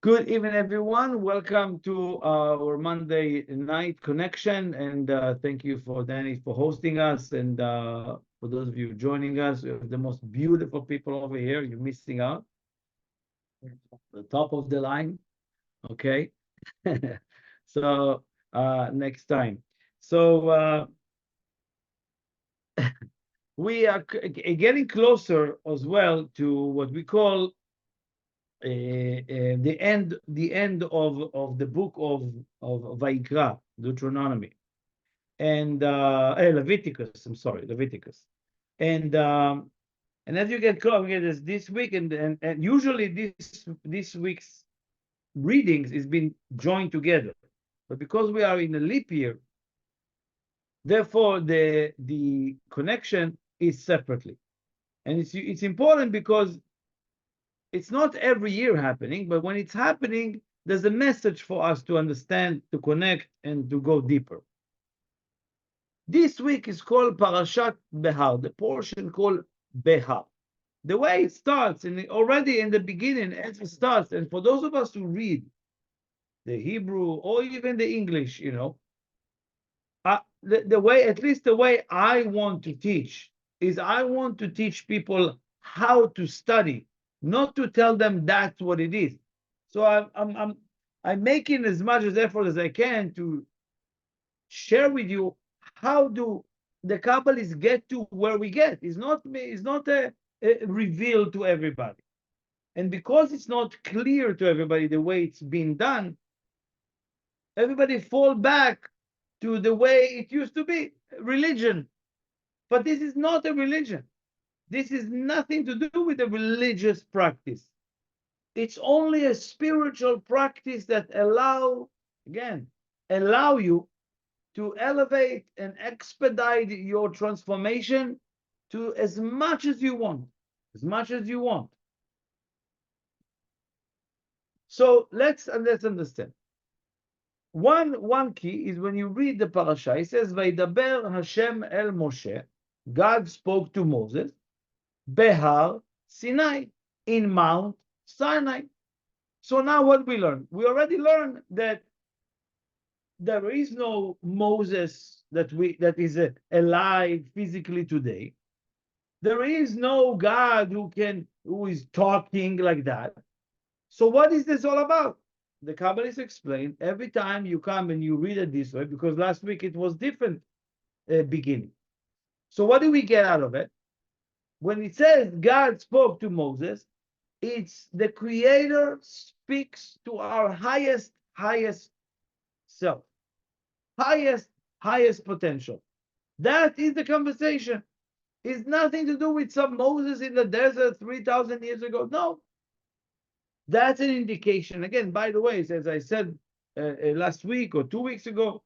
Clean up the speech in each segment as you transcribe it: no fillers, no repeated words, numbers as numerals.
Good evening, everyone. Welcome to our Monday night connection, and thank you for Danny for hosting us. And for those of you joining us, we have the most beautiful people over here. You're missing out. The top of the line, okay? So next time. So we are getting closer as well to what we call the end of the book of Vayikra, Deuteronomy, and Leviticus. I'm sorry, Leviticus, and and as you get close, this week, and usually this week's readings is being joined together, but because we are in a leap year, therefore the connection is separately, and it's important because it's not every year happening, but when it's happening, there's a message for us to understand, to connect, and to go deeper. This week is called Parashat Behar, the portion called Behar. The way it starts, and already in the beginning, as it starts, and for those of us who read the Hebrew or even the English, the way, at least the way I want to teach, is I want to teach people how to study, not to tell them that's what it is. So I'm making as much as effort as I can to share with you how do the Kabbalists get to where we get. It's not a reveal to everybody, and because it's not clear to everybody the way it's been done, everybody fall back to the way it used to be, religion. But this is not a religion. This is nothing to do with a religious practice. It's only a spiritual practice that allow you to elevate and expedite your transformation to as much as you want, as much as you want. So let's understand. One key is when you read the parasha, it says, "Vaydaber Hashem el Moshe," God spoke to Moses, Behar Sinai, in Mount Sinai. So now what we learn? We already learned that there is no Moses that is alive physically today. There is no God who is talking like that. So what is this all about? The Kabbalists explain every time you come and you read it this way, because last week it was different beginning. So what do we get out of it? When it says God spoke to Moses, it's the Creator speaks to our highest self, highest potential. That is the conversation. It's nothing to do with some Moses in the desert 3,000 years ago. No, that's an indication. Again, by the way, as I said last week or 2 weeks ago,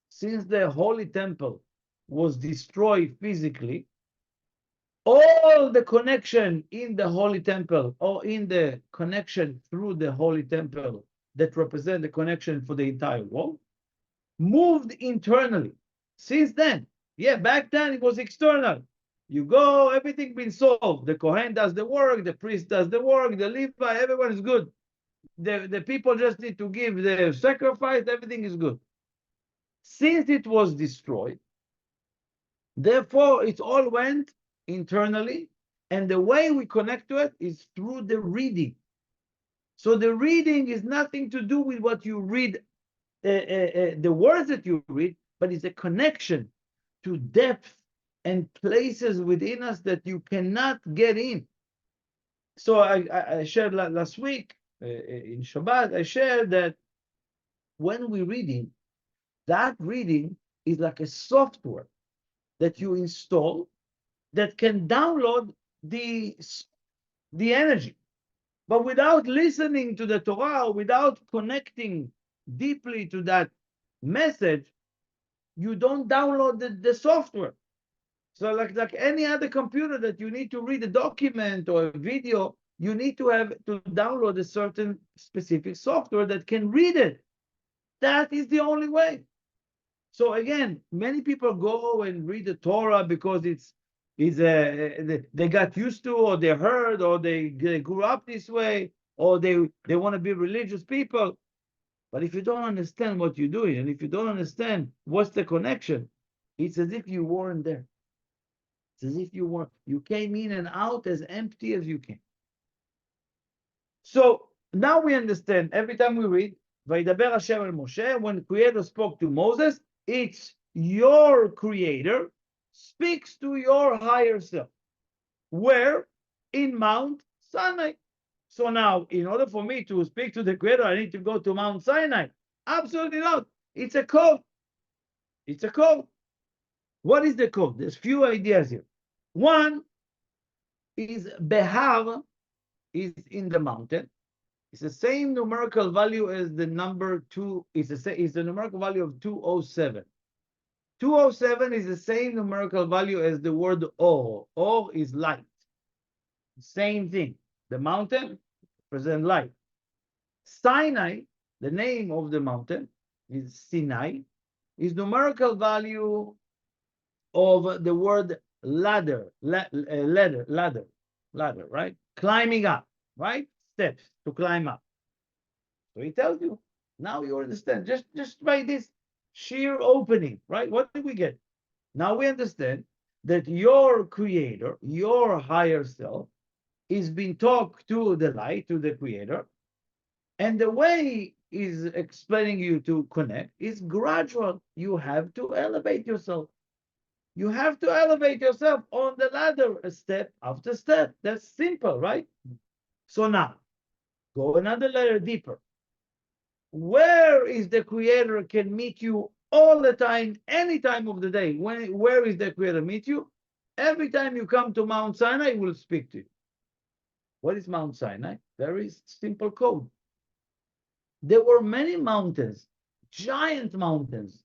since the Holy Temple was destroyed physically, all the connection in the Holy Temple or in the connection through the Holy Temple that represent the connection for the entire world moved internally. Since then, back then it was external. You go, everything been solved. The Kohen does the work, the priest does the work, the Levi, everyone is good. The people just need to give the sacrifice, everything is good. Since it was destroyed, therefore it all went internally, and the way we connect to it is through the reading. So the reading is nothing to do with what you read, the words that you read, but it's a connection to depth and places within us that you cannot get in. So I shared last week in Shabbat, I shared that when we're reading, that reading is like a software that you install that can download the energy. But without listening to the Torah, without connecting deeply to that message, you don't download the software. So like any other computer that you need to read a document or a video, you need to have to download a certain specific software that can read it. That is the only way. So again, many people go and read the Torah because they got used to, or they heard, or they grew up this way. or they want to be religious people. But if you don't understand what you're doing, and if you don't understand what's the connection, it's as if you weren't there. It's as if you came in and out as empty as you came. So now we understand every time we read, Vaidaber Hashem el Moshe, when the Creator spoke to Moses, it's your Creator speaks to your higher self. Where? In Mount Sinai. So now, in order for me to speak to the Creator, I need to go to Mount Sinai. Absolutely not. It's a code. It's a code. What is the code? There's few ideas here. One is Behar is in the mountain. It's the same numerical value as the number 2. It's the numerical value of 207. 207 is the same numerical value as the word Or. Or is light. Same thing. The mountain presents light. Sinai, the name of the mountain, is Sinai, is numerical value of the word ladder, ladder, right? Climbing up, right? Steps to climb up. So he tells you, now you understand, just by this sheer opening, right? What did we get? Now we understand that your Creator, your higher self, is being talked to the light, to the Creator, and the way is explaining you to connect is gradual. You have to elevate yourself. You have to elevate yourself on the ladder, a step after step. That's simple, right? So now, go another layer deeper. Where is the Creator can meet you all the time, any time of the day? Where is the Creator meet you? Every time you come to Mount Sinai, he will speak to you. What is Mount Sinai? Very simple code. There were many mountains, giant mountains,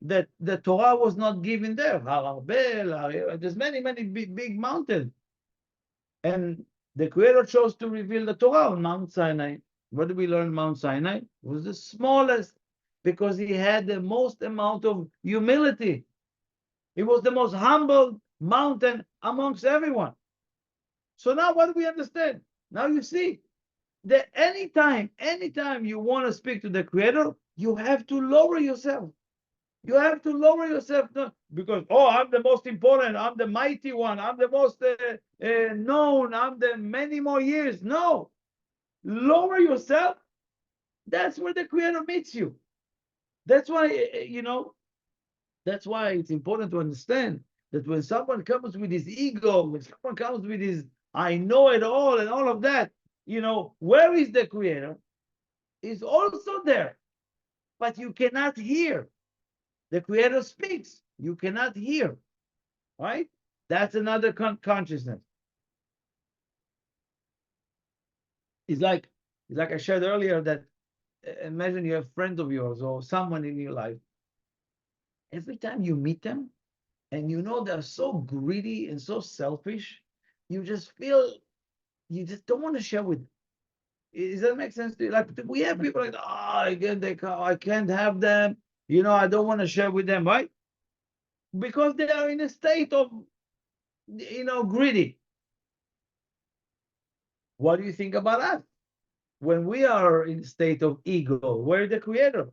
that the Torah was not given there. There's many big mountains. And the Creator chose to reveal the Torah on Mount Sinai. What did we learn? Mount Sinai it was the smallest because he had the most amount of humility. It was the most humble mountain amongst everyone. So now what do we understand? Now you see that anytime you want to speak to the Creator, you have to lower yourself. You have to lower yourself because, I'm the most important, I'm the mighty one, I'm the most known, I'm the many more years. No. Lower yourself. That's where the Creator meets you. That's why, that's why it's important to understand that when someone comes with his ego, when someone comes with his I know it all and all of that, where is the Creator? Is also there, but you cannot hear. The Creator speaks. You cannot hear, right? That's another consciousness. It's like I shared earlier that imagine you have a friend of yours or someone in your life. Every time you meet them and they're so greedy and so selfish, you just feel you just don't want to share with them. Does that make sense to you? Like we have people like, I can't have them. I don't want to share with them, right? Because they are in a state of, greedy. What do you think about us? When we are in a state of ego, where the Creator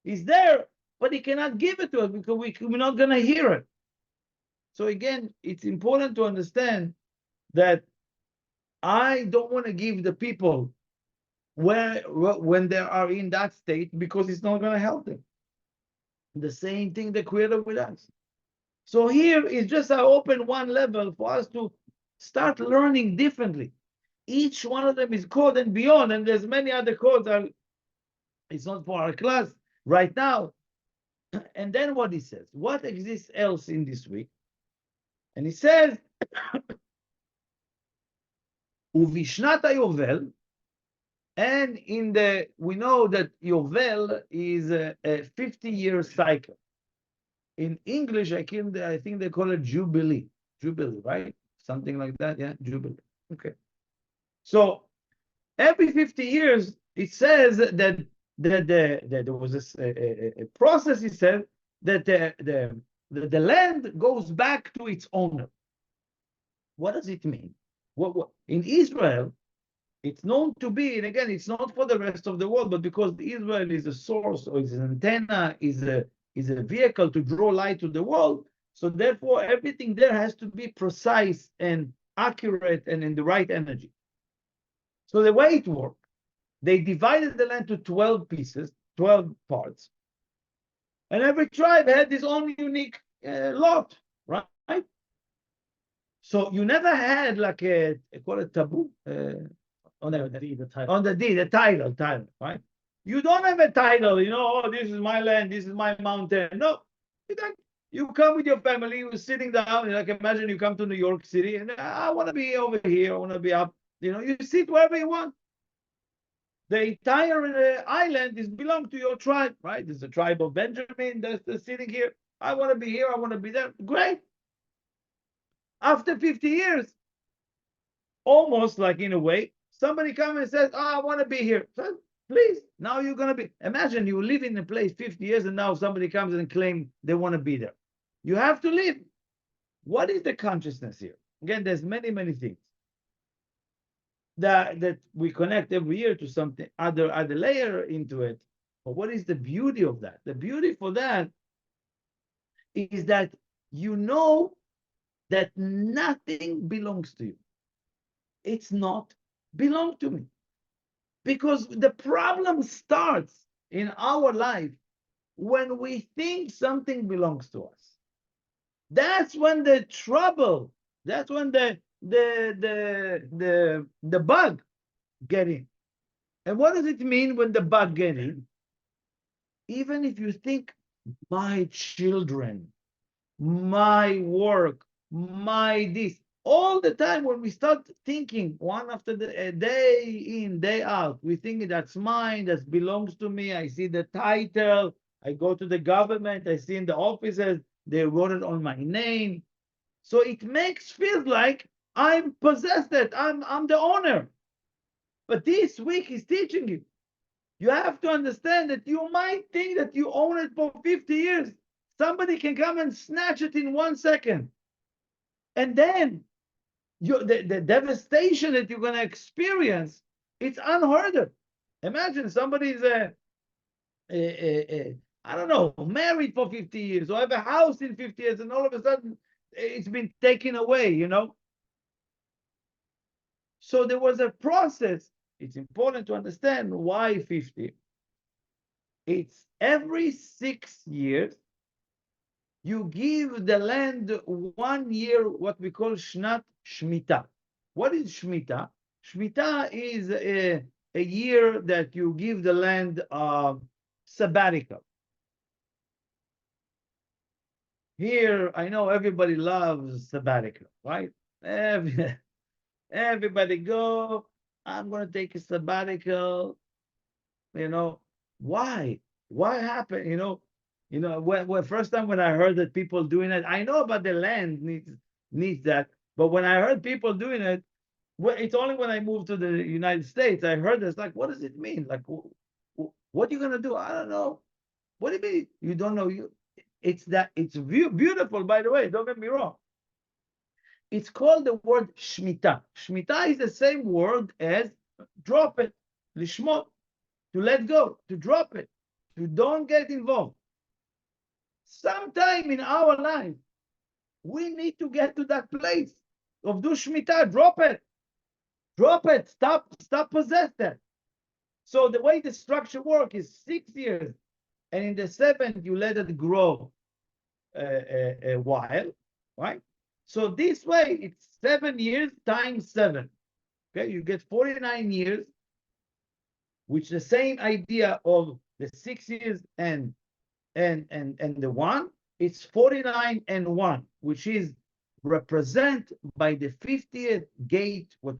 is there, but he cannot give it to us because we're not going to hear it. So again, it's important to understand that I don't want to give the people when they are in that state because it's not going to help them. The same thing the Creator with us. So here is just I open one level for us to start learning differently. Each one of them is code and beyond, and there's many other codes. It's not for our class right now. And then what he says, what exists else in this week? And he says, Uvishnat Yovel, and we know that Yovel is a 50-year cycle. In English, I think they call it Jubilee. Jubilee, right? Something like that, yeah, Jubilee. Okay. So every 50 years, it says that there was a process, it said, that the land goes back to its owner. What does it mean? What in Israel, It's known to be, and again, it's not for the rest of the world, but because Israel is a source or is an antenna, is a vehicle to draw light to the world. So therefore, everything there has to be precise and accurate and in the right energy. So the way it worked, they divided the land to 12 pieces, 12 parts, and every tribe had its own unique lot, right? So you never had like a call it taboo on the deed, the title, right? You don't have a title, you know. Oh, this is my land, this is my mountain. No, you don't. You come with your family, you're sitting down. Like imagine you come to New York City, and I want to be over here, I want to be up. You know, you sit wherever you want. The entire island is belong to your tribe, right? There's a tribe of Benjamin that's sitting here. I want to be here, I want to be there. Great. After 50 years, almost like in a way, somebody comes and says, oh, I want to be here. So, please, now you're going to be. Imagine you live in a place 50 years and now somebody comes and claims they want to be there. You have to live. What is the consciousness here? Again, there's many, many things that we connect every year to something, other layer into it. But what is the beauty of that? The beauty for that is that you know that nothing belongs to you. It's not belong to me. Because the problem starts in our life when we think something belongs to us. That's when the trouble, that's when the bug get in. And what does it mean when the bug get in? Even if you think my children, my work, my this, all the time when we start thinking one after the day in, day out, we think that's mine, that belongs to me. I see the title, I go to the government, I see in the offices, they wrote it on my name. So it feels like I'm possessed, I'm the owner. But this week is teaching you. You have to understand that you might think that you own it for 50 years. Somebody can come and snatch it in 1 second. And then the devastation that you're going to experience, it's unheard of. Imagine somebody's, I don't know, married for 50 years or have a house in 50 years and all of a sudden it's been taken away, you know. So there was a process. It's important to understand why 50. It's every 6 years, you give the land 1 year, what we call Shmita. What is Shmita? Shmita is a year that you give the land sabbatical. Here, I know everybody loves sabbatical, right? Everybody go, I'm going to take a sabbatical. You know, why? Why happen? You know, when first time when I heard that people doing it, I know about the land needs that. But when I heard people doing it, it's only when I moved to the United States, I heard this, like, what does it mean? Like, what are you going to do? I don't know. What do you mean? You don't know? It's beautiful, by the way, don't get me wrong. It's called the word Shmita. Shmita is the same word as drop it, lishmot, to let go, to drop it, to don't get involved. Sometime in our life, we need to get to that place of do Shmita, drop it, stop possess that. So the way the structure works is 6 years, and in the 7th, you let it grow a while, right? So this way, it's 7 years times 7. Okay, you get 49 years, which the same idea of the 6 years and the 1, it's 49 and 1, which is represent by the 50th gate, what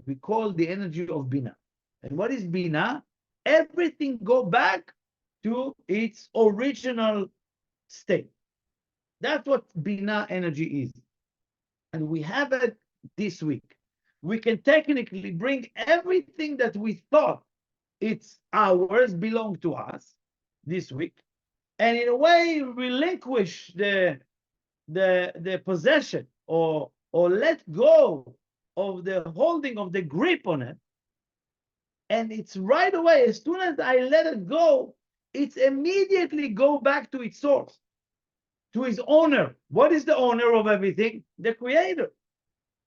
we call the energy of Bina. And what is Bina? Everything go back to its original state. That's what Bina energy is. And we have it this week. We can technically bring everything that we thought it's ours, belong to us this week, and in a way relinquish the possession or let go of the holding of the grip on it, And it's right away, as soon as I let it go, it's immediately go back to its source, to its owner. What is the owner of everything? The creator.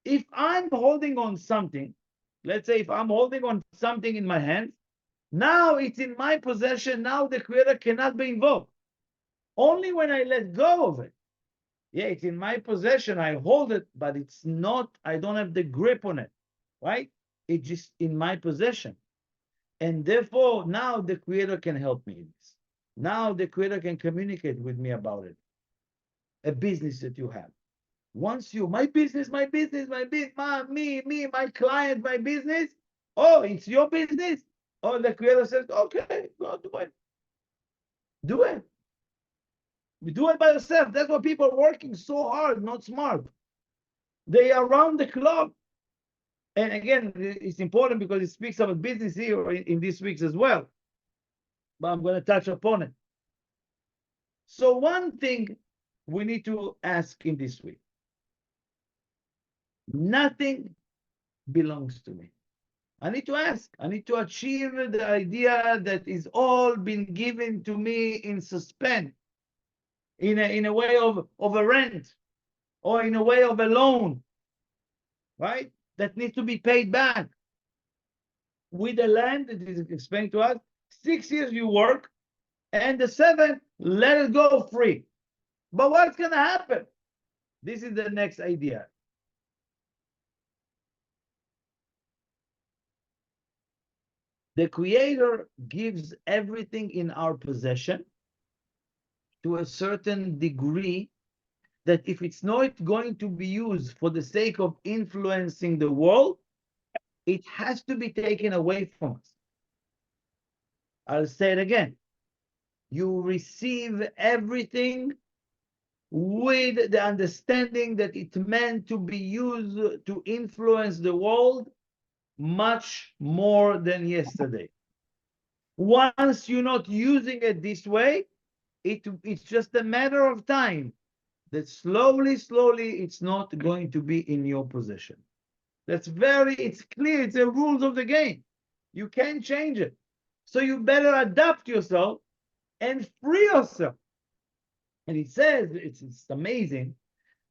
If I'm holding on something, let's say if I'm holding on something in my hands, now it's in my possession. Now the creator cannot be involved. Only when I let go of it. Yeah, it's in my possession. I hold it, but it's not, I don't have the grip on it, right? It's just in my possession. And therefore, now the creator can help me in this. Now the creator can communicate with me about it. A business that you have. Once you, my business, my client, my business. Oh, it's your business. Oh, the creator says, okay, go do it. Do it. Do it by yourself. That's why people are working so hard, not smart. They are around the clock. And again, it's important because it speaks about business here in this week's as well. But I'm going to touch upon it. So one thing we need to ask in this week. Nothing belongs to me. I need to ask. I need to achieve the idea that is all been given to me in suspense, in a way of a rent, or in a way of a loan, right? That needs to be paid back. With the land, it is explained to us, 6 years you work, and the 7th, let it go free. But what's going to happen? This is the next idea. The Creator gives everything in our possession to a certain degree that if it's not going to be used for the sake of influencing the world, it has to be taken away from us. I'll say it again. You receive everything with the understanding that it's meant to be used to influence the world much more than yesterday. Once you're not using it this way, it's just a matter of time that slowly, it's not going to be in your possession. It's clear, it's the rules of the game. You can't change it. So you better adapt yourself and free yourself. And it says, it's amazing,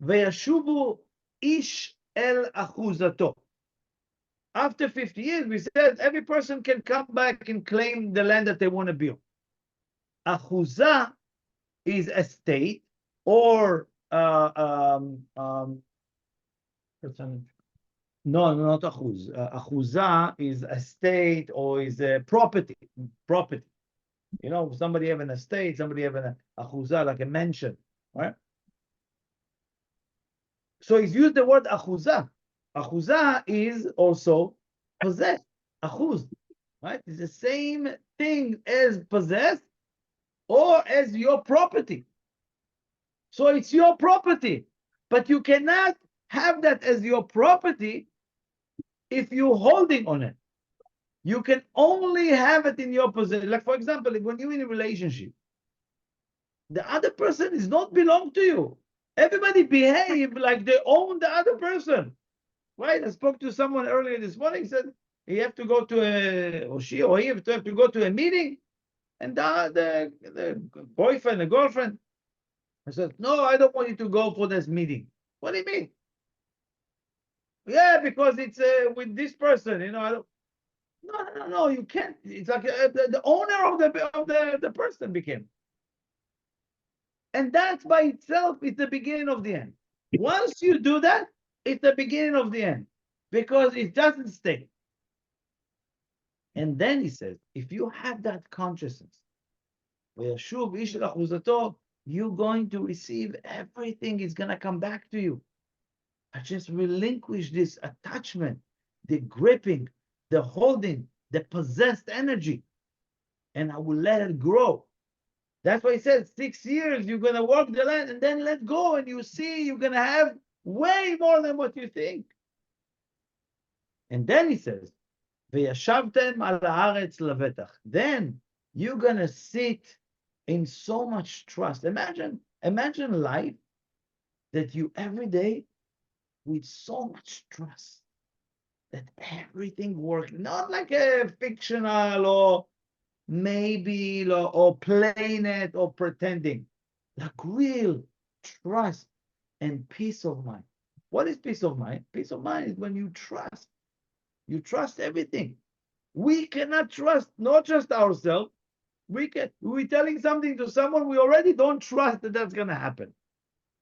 Vayashuvu ish el achuzato. After 50 years, we said every person can come back and claim the land that they want to build. Achuzah is a state, or no, not achuz. Achuzah is a state or is a property. You know, somebody have an estate, somebody have an achuzah, like a mansion, right? So he's used the word achuzah. Achuzah is also possessed. Achuz, right? It's the same thing as possessed or as your property. So it's your property, but you cannot have that as your property if you're holding on it. You can only have it in your possession. Like, for example, when you're in a relationship, the other person is not belong to you. Everybody behave like they own the other person, right? I spoke to someone earlier this morning, said he have to go to he have to go to a meeting, and the boyfriend, the girlfriend, I said, no, I don't want you to go for this meeting. What do you mean? Yeah, because it's with this person, you know. I don't. No, you can't. It's like the owner of the person became. And that by itself is the beginning of the end. Once you do that, it's the beginning of the end, because it doesn't stay. And then he says, if you have that consciousness, you're going to receive everything is going to come back to you. I just relinquish this attachment, the gripping, the holding, the possessed energy, and I will let it grow. That's why he says 6 years you're going to work the land and then let go, and you see you're going to have way more than what you think. And then he says, "V'yashavtem al haaretz levetach." Then you're going to sit in so much trust. Imagine life that you every day with so much trust that everything works, not like a fictional or maybe or playing it or pretending, like real trust and peace of mind. What is peace of mind? Peace of mind is when you trust. You trust everything. We cannot trust not just ourselves. We're telling something to someone we already don't trust that that's going to happen.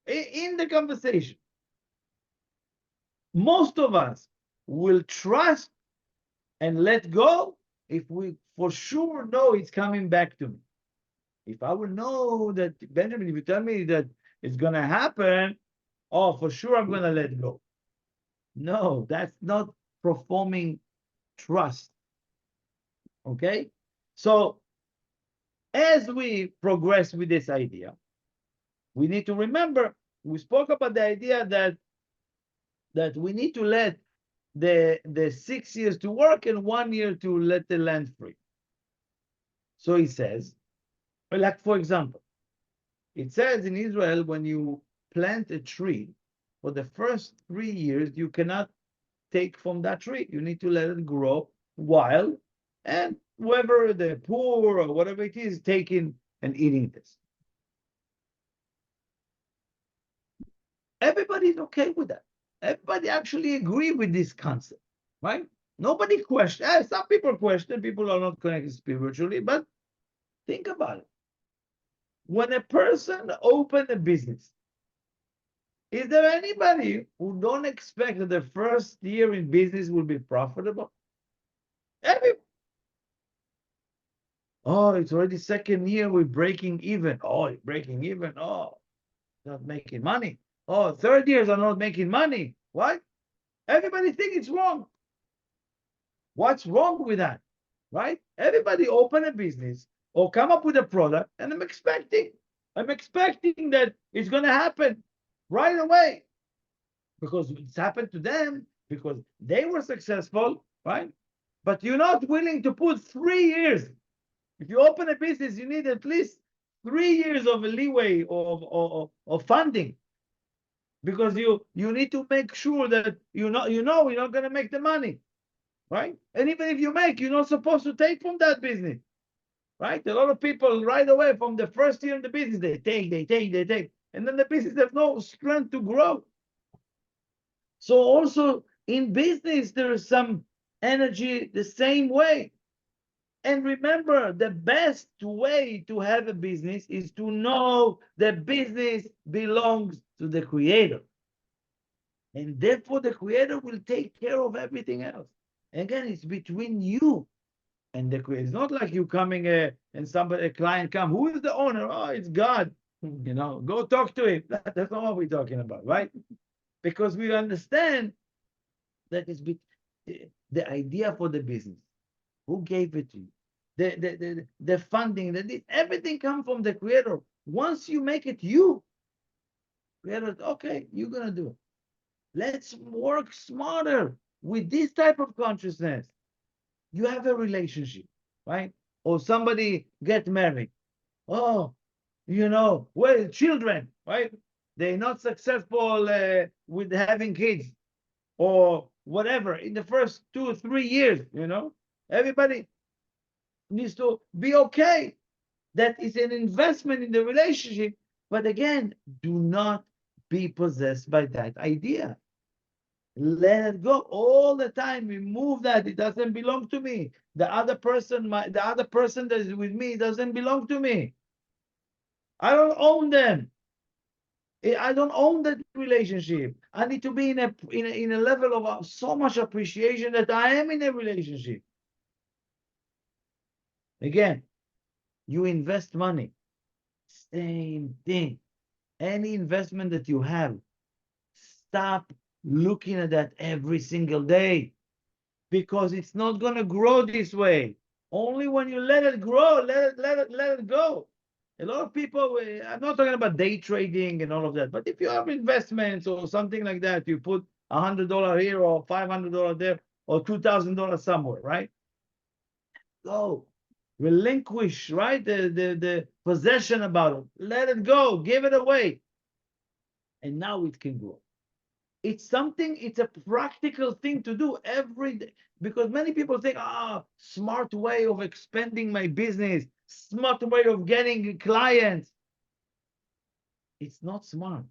In the conversation, most of us will trust and let go if we for sure know it's coming back to me. If I will know that, Benjamin, if you tell me that it's going to happen, oh, for sure I'm going to let go. No, that's not performing trust. Okay? So, as we progress with this idea, we need to remember, we spoke about the idea that we need to let the 6 years to work and 1 year to let the land free. So he says, like for example, it says in Israel, when you plant a tree, for the first 3 years, you cannot take from that tree. You need to let it grow wild, and whoever the poor or whatever it is, taking and eating this. Everybody's okay with that. Everybody actually agree with this concept, right? Nobody question. Some people question. People are not connected spiritually, but think about it. When a person open a business, is there anybody who don't expect that the first year in business will be profitable? Oh, it's already second year, we're breaking even. Oh, breaking even. Oh, not making money. Oh, third years are not making money. What? Everybody think it's wrong. What's wrong with that? Right? Everybody open a business or come up with a product, and I'm expecting that it's going to happen right away because it's happened to them because they were successful, right? But you're not willing to put 3 years. If you open a business, you need at least 3 years of a leeway of funding because you need to make sure that you're not going to make the money, right? And even if you make, you're not supposed to take from that business, right? A lot of people right away from the first year in the business, they take, and then the business has no strength to grow. So also in business, there is some energy the same way. And remember, the best way to have a business is to know the business belongs to the creator. And therefore, the creator will take care of everything else. Again, it's between you and the creator. It's not like you coming and a client come. Who is the owner? Oh, it's God. Go talk to him. That's not what we're talking about, right? Because we understand that it's the idea for the business. Who gave it to you? The funding, everything comes from the creator. Once you make it you, creator, okay, you're gonna do it. Let's work smarter with this type of consciousness. You have a relationship, right? Or somebody get married. Oh, well, children, right? They're not successful with having kids or whatever in the first 2 or 3 years, everybody needs to be okay. That is an investment in the relationship. But again, do not be possessed by that idea. Let it go all the time. Remove that. It doesn't belong to me. The other person that is with me doesn't belong to me. I don't own them. I don't own that relationship. I need to be in a level of so much appreciation that I am in a relationship. Again, you invest money. Same thing. Any investment that you have, stop looking at that every single day because it's not going to grow this way. Only when you let it grow, let it go. A lot of people, I'm not talking about day trading and all of that, but if you have investments or something like that, you put $100 here or $500 there or $2,000 somewhere, right? Go. Relinquish, right? The possession about it. Let it go. Give it away. And now it can grow. It's something, it's a practical thing to do every day. Because many people think, smart way of expanding my business, smart way of getting clients. It's not smart.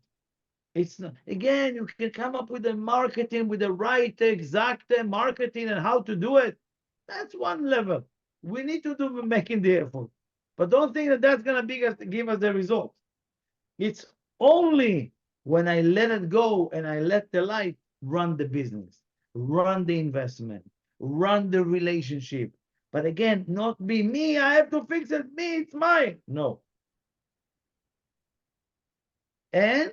It's not. Again, you can come up with the marketing, with the right exact marketing and how to do it. That's one level. We need to do making the effort. But don't think that that's going to give us the result. It's only when I let it go and I let the light run the business, run the investment, run the relationship. But again, not be me, I have to fix it, me, it's mine. No. And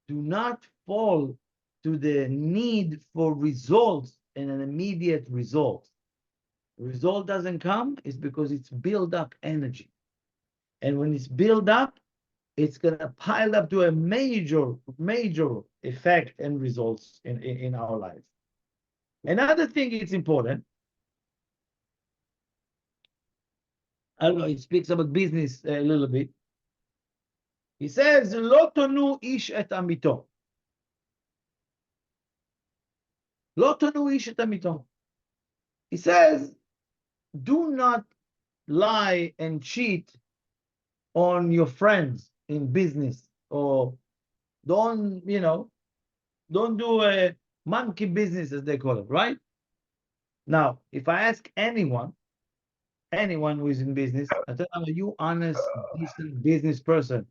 do not fall to the need for results and an immediate result. The result doesn't come, it's because it's built up energy. And when it's built up, it's going to pile up to a major effect and results in our lives. Another thing it's important, I don't know, he speaks about business a little bit. He says, "Lo tonu ish et amito." Lo tonu ish et amito. He says, do not lie and cheat on your friends in business, or don't do a monkey business, as they call it, right? Now, if I ask anyone who is in business, I tell them, are you honest, decent business person?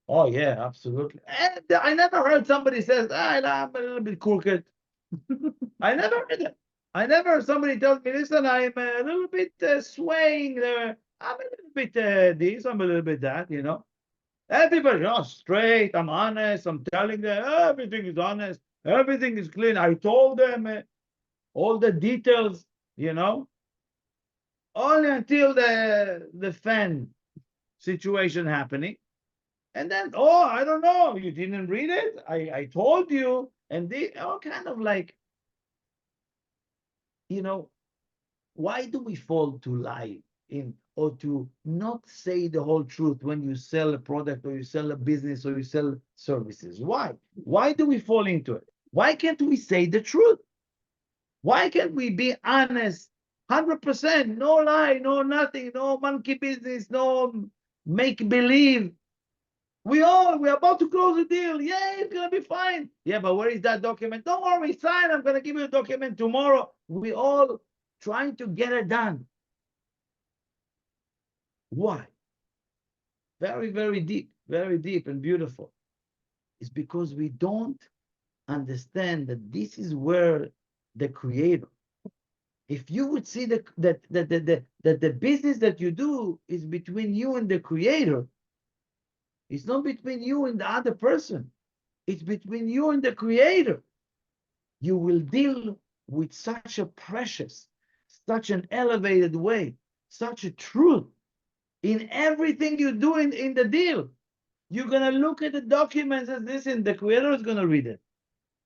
Oh yeah, absolutely. And I never heard somebody says, I'm a little bit crooked. I never heard that. I never heard somebody tell me, listen, I'm a little bit swaying there. I'm a little bit this, I'm a little bit that, Everybody, straight, I'm honest, I'm telling them everything is honest, everything is clean. I told them all the details, only until the fan situation happening. And then, I don't know, you didn't read it? I told you. And they all kind of like, why do we fall to lie or to not say the whole truth when you sell a product or you sell a business or you sell services? Why? Why do we fall into it? Why can't we say the truth? Why can't we be honest? 100%, no lie, no nothing, no monkey business, no make believe. We're about to close the deal. Yeah, it's gonna be fine. Yeah, but where is that document? Don't worry, sign. I'm gonna give you a document tomorrow. We all trying to get it done. Why? Very, very deep and beautiful. It's because we don't understand that this is where the creator. If you would see that the business that you do is between you and the creator, it's not between you and the other person. It's between you and the creator. You will deal with such a precious, such an elevated way, such a truth in everything you do in the deal. You're going to look at the documents as this, and the creator is going to read it.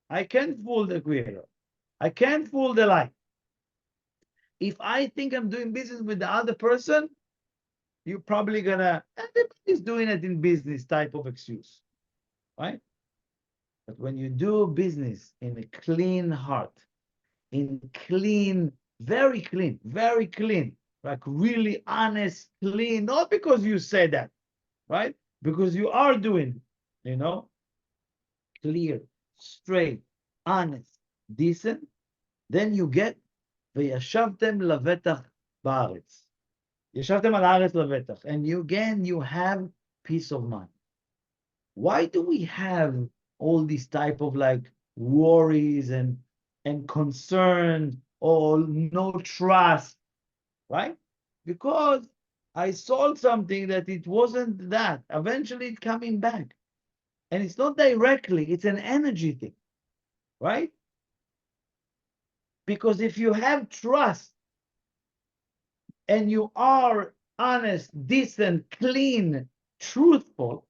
I can't fool the creator. I can't fool the light. If I think I'm doing business with the other person, you're probably going to, everybody's doing it in business type of excuse, right? But when you do business in a clean heart, in clean, very clean, like really honest, clean, not because you said that, right? Because you are doing, clear, straight, honest, decent, then you get, וישבתם לבטח בארץ. ישבתם על הארץ לבטח. And you have peace of mind. Why do we have all these type of like worries and concern or no trust, right? Because I sold something that it wasn't that. Eventually it's coming back. And it's not directly, it's an energy thing, right? Because if you have trust and you are honest, decent, clean, truthful,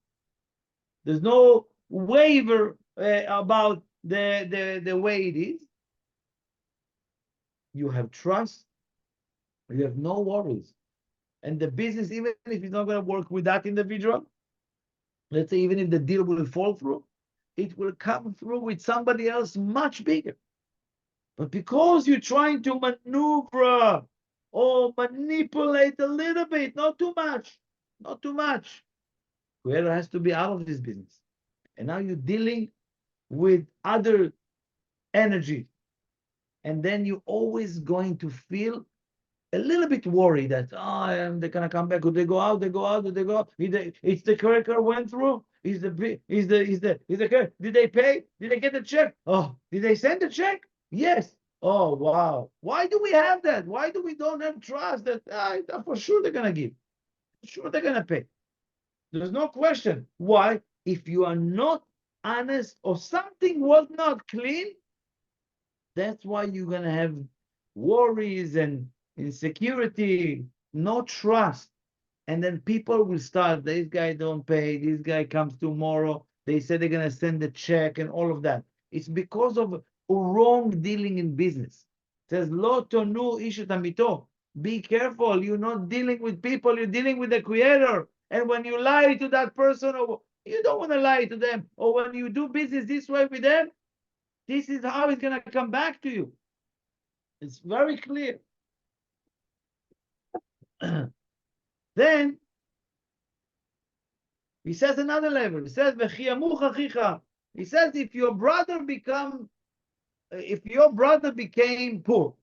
there's no waver about the way it is. You have trust, you have no worries. And the business, even if it's not going to work with that individual, let's say even if the deal will fall through, it will come through with somebody else much bigger. But because you're trying to maneuver or manipulate a little bit, not too much, not too much, whoever has to be out of this business. And now you're dealing with other energy. And then you're always going to feel a little bit worried that they're gonna come back. Could they go out? They go out. Did they go out? It's the credit card went through. Did they pay? Did they get the check? Oh, did they send the check? Yes. Oh wow. Why do we have that? Why do we don't have trust that for sure they're gonna give? For sure they're gonna pay. There's no question. Why? If you are not honest or something was not clean, that's why you're gonna have worries and insecurity, no trust. And then people will start, this guy don't pay, this guy comes tomorrow, they said they're going to send a check and all of that. It's because of wrong dealing in business. It says, Lo tonu ish et amito. Be careful, you're not dealing with people, you're dealing with the creator. And when you lie to that person, or you don't want to lie to them, or when you do business this way with them, this is how it's going to come back to you. It's very clear. Then he says another level. He says, he says, if your brother became poor,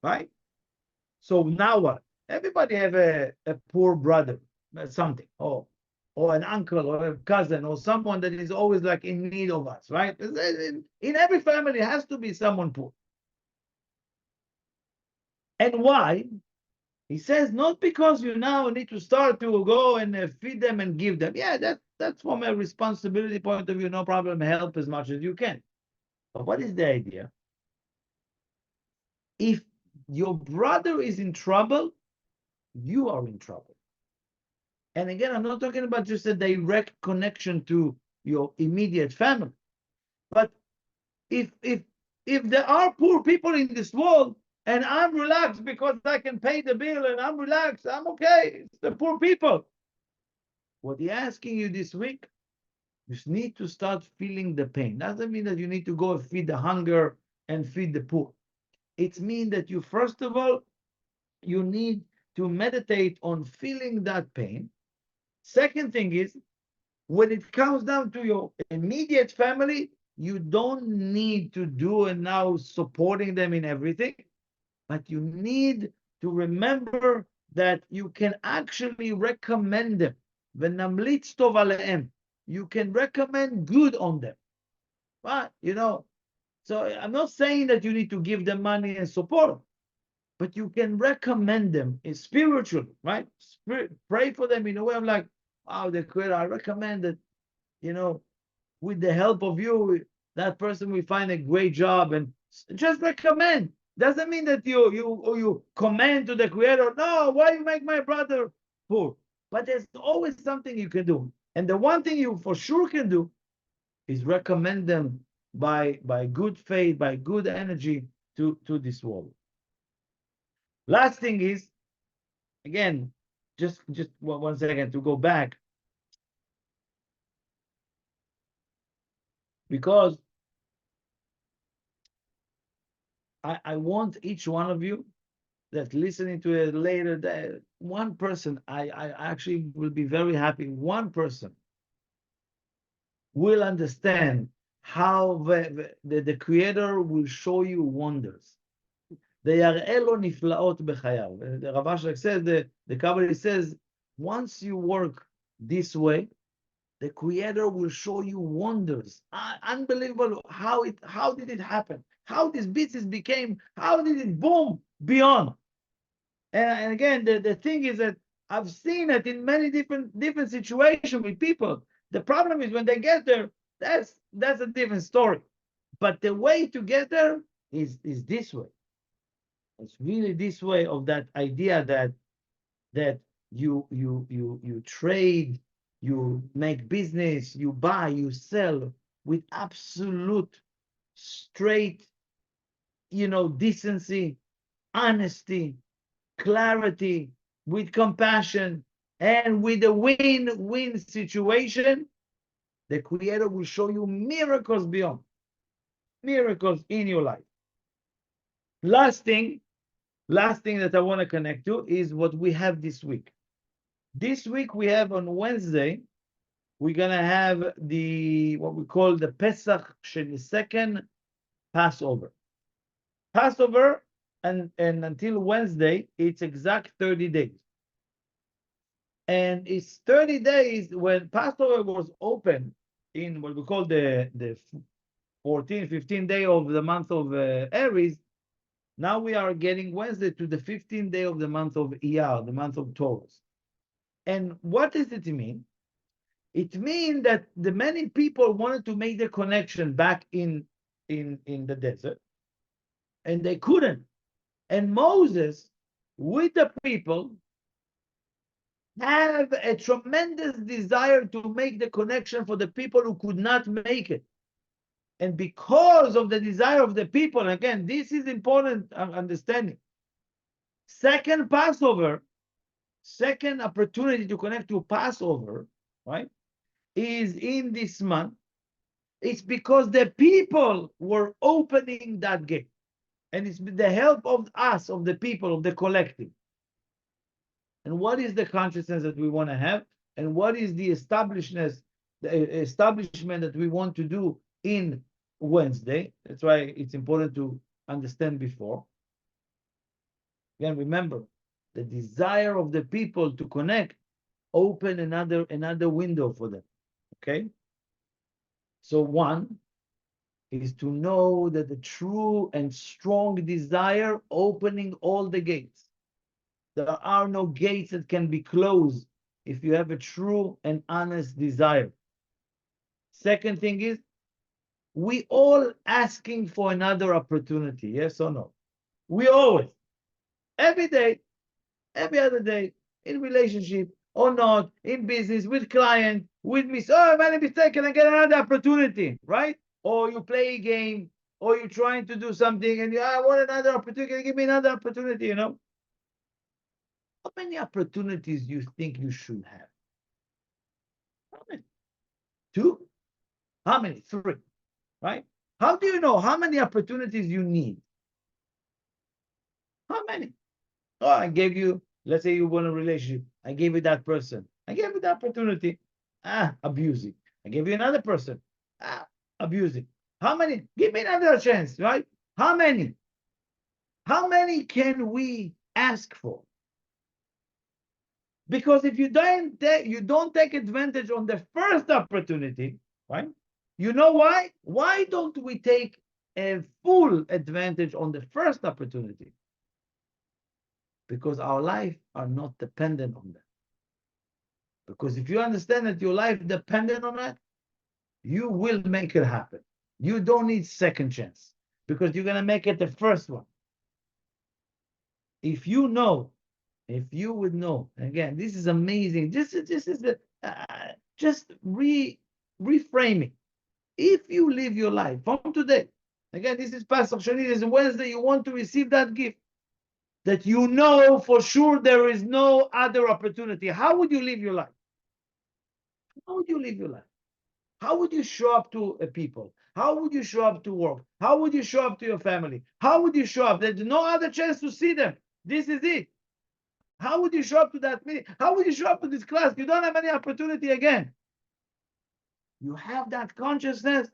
right? So now what? Everybody have a poor brother, something, or an uncle, or a cousin, or someone that is always like in need of us, right? In every family has to be someone poor. And why? He says, not because you now need to start to go and feed them and give them. Yeah, that's from a responsibility point of view, no problem, help as much as you can. But what is the idea? If your brother is in trouble, you are in trouble. And again, I'm not talking about just a direct connection to your immediate family. But if there are poor people in this world, and I'm relaxed because I can pay the bill and I'm relaxed, I'm okay. It's the poor people. What he's asking you this week, you need to start feeling the pain. Doesn't mean that you need to go and feed the hunger and feed the poor. It means that you, first of all, you need to meditate on feeling that pain. Second thing is, when it comes down to your immediate family, you don't need to do and now supporting them in everything. But you need to remember that you can actually recommend them. V'namlitz tov alehem. You can recommend good on them. Right? So I'm not saying that you need to give them money and support, but you can recommend them spiritually, right? Pray for them in a way of like, wow, the Creator, I recommend that, with the help of you, that person will find a great job, and just recommend. Doesn't mean that you command to the Creator, no, why you make my brother poor? But there's always something you can do. And the one thing you for sure can do is recommend them by good faith, by good energy to this world. Last thing is, again, just 1 second to go back, because I want each one of you that's listening to it later, that one person, I actually will be very happy. One person will understand how the Creator will show you wonders. ויראה לו נפלאות בחייו. The Rav Ashlag says, the Kabbalah says, once you work this way, the Creator will show you wonders. Unbelievable how did it happen? How this business became, how did it boom beyond? And again, the thing is that I've seen it in many different situations with people. The problem is when they get there, that's a different story. But the way to get there is this way. It's really this way of that idea that you trade, you make business, you buy, you sell with absolute straight, decency, honesty, clarity, with compassion, and with a win-win situation. the Creator will show you miracles beyond, miracles in your life. Last thing that I want to connect to is what we have this week. This week we have on Wednesday, we're going to have what we call the Pesach Sheni, second Passover. Passover and until Wednesday, it's exact 30 days. And it's 30 days when Passover was open in what we call the 14, 15 day of the month of Aries. Now we are getting Wednesday to the 15th day of the month of Iyar, the month of Taurus. And what does it mean? It means that the many people wanted to make the connection back in the desert, and they couldn't. And Moses, with the people, have a tremendous desire to make the connection for the people who could not make it. And because of the desire of the people, again, this is important understanding. Second Passover, second opportunity to connect to Passover, right, is in this month. It's because the people were opening that gate. And it's the help of us, of the people, of the collective. And what is the consciousness that we want to have? And what is the establishment that we want to do in Wednesday? That's why it's important to understand before. Again, remember, the desire of the people to connect open another window for them. Okay? So one is to know that the true and strong desire opening all the gates. There are no gates that can be closed if you have a true and honest desire. Second thing is, we all asking for another opportunity, yes or no? We always, every day, every other day, in relationship or not, in business, with client, with me, oh, I made a mistake, can I get another opportunity, right? Or you play a game, or you're trying to do something, and I want another opportunity, can you give me another opportunity, you know? How many opportunities do you think you should have? How many? Two? How many? Three, right? How do you know how many opportunities you need? How many? Oh, I gave you, let's say you want a relationship. I gave you that person. I gave you the opportunity. Abusing. I gave you another person. Abusing. How many? Give me another chance, right? How many? How many can we ask for? Because if you don't take advantage on the first opportunity, right? You know why? Why don't we take a full advantage on the first opportunity? Because our life are not dependent on that. Because if you understand that your life dependent on that, you will make it happen. You don't need second chance because you're gonna make it the first one. If you would know, again, this is amazing. This is the just reframing. If you live your life from today, again, this is Pesach Sheni, this is Wednesday, you want to receive that gift, that you know for sure there is no other opportunity. How would you live your life? How would you live your life? How would you show up to people? How would you show up to work? How would you show up to your family? How would you show up? There's no other chance to see them. This is it. How would you show up to that meeting? How would you show up to this class? You don't have any opportunity again. You have that consciousness.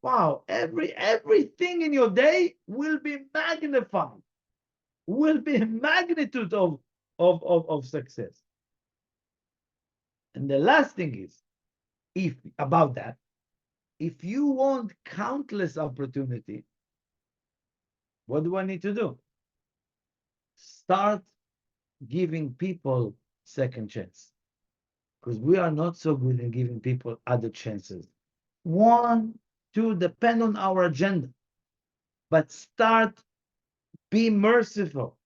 Wow, everything in your day will be magnified, will be a magnitude of success. And the last thing is, if you want countless opportunity, what do I need to do? Start giving people second chance. Because we are not so good in giving people other chances. One, two, depend on our agenda. But start, be merciful.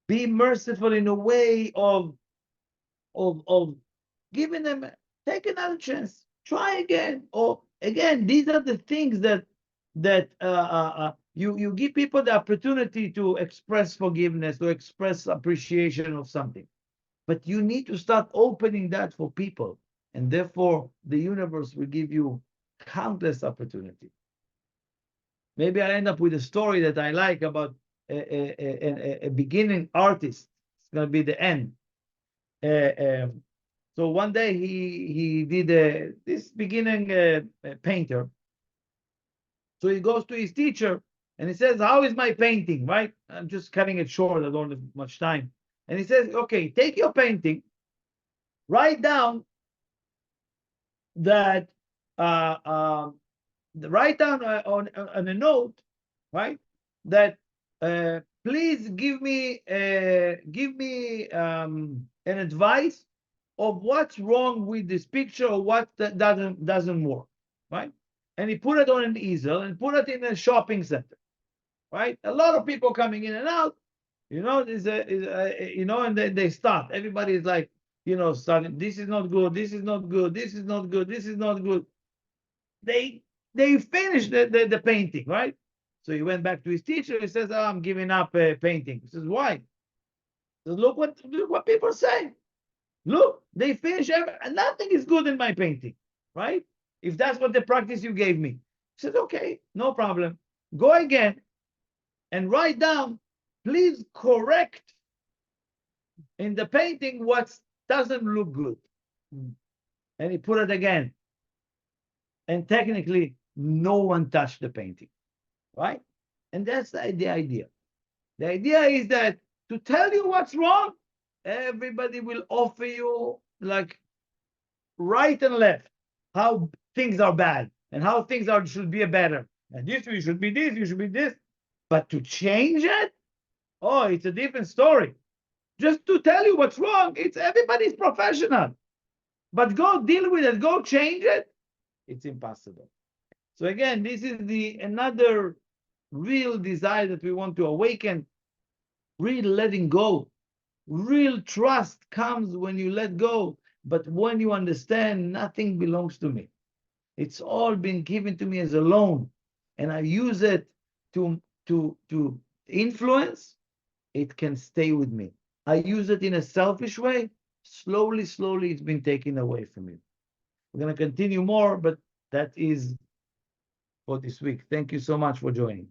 Be merciful in a way of giving them, take another chance. Try again. Or again, these are the things that you give people the opportunity to express forgiveness, to express appreciation of something. But you need to start opening that for people. And therefore, the universe will give you countless opportunities. Maybe I'll end up with a story that I like about a beginning artist. It's going to be the end. So one day he did this beginning painter. So he goes to his teacher and he says, "How is my painting?" Right? I'm just cutting it short. I don't have much time. And he says, "Okay, take your painting, write down that, write down on a note, right? That please give me an advice of what's wrong with this picture or what doesn't work, right?" And he put it on an easel and put it in a shopping center, right? A lot of people coming in and out, and they start. Everybody is like, starting. This is not good. This is not good. This is not good. This is not good. They finished the painting, right? So he went back to his teacher. He says, "Oh, I'm giving up painting." He says, "Why?" He says, look what people say. Look, they finish and nothing is good in my painting, right? If that's what the practice you gave me. He said, "Okay, no problem. Go again and write down, please correct in the painting what doesn't look good." And he put it again. And technically, no one touched the painting, right? And that's the idea. The idea is that to tell you what's wrong, everybody will offer you like right and left how things are bad and how things should be better. And this you should be this, you should be this. But to change it, oh, it's a different story. Just to tell you what's wrong, it's everybody's professional. But go deal with it, go change it. It's impossible. So again, this is another real desire that we want to awaken. Real letting go. Real trust comes when you let go. But when you understand nothing belongs to me, it's all been given to me as a loan, and I use it to influence, it can stay with me. I use it in a selfish way, slowly, it's been taken away from me. We're going to continue more, but that is for this week. Thank you so much for joining.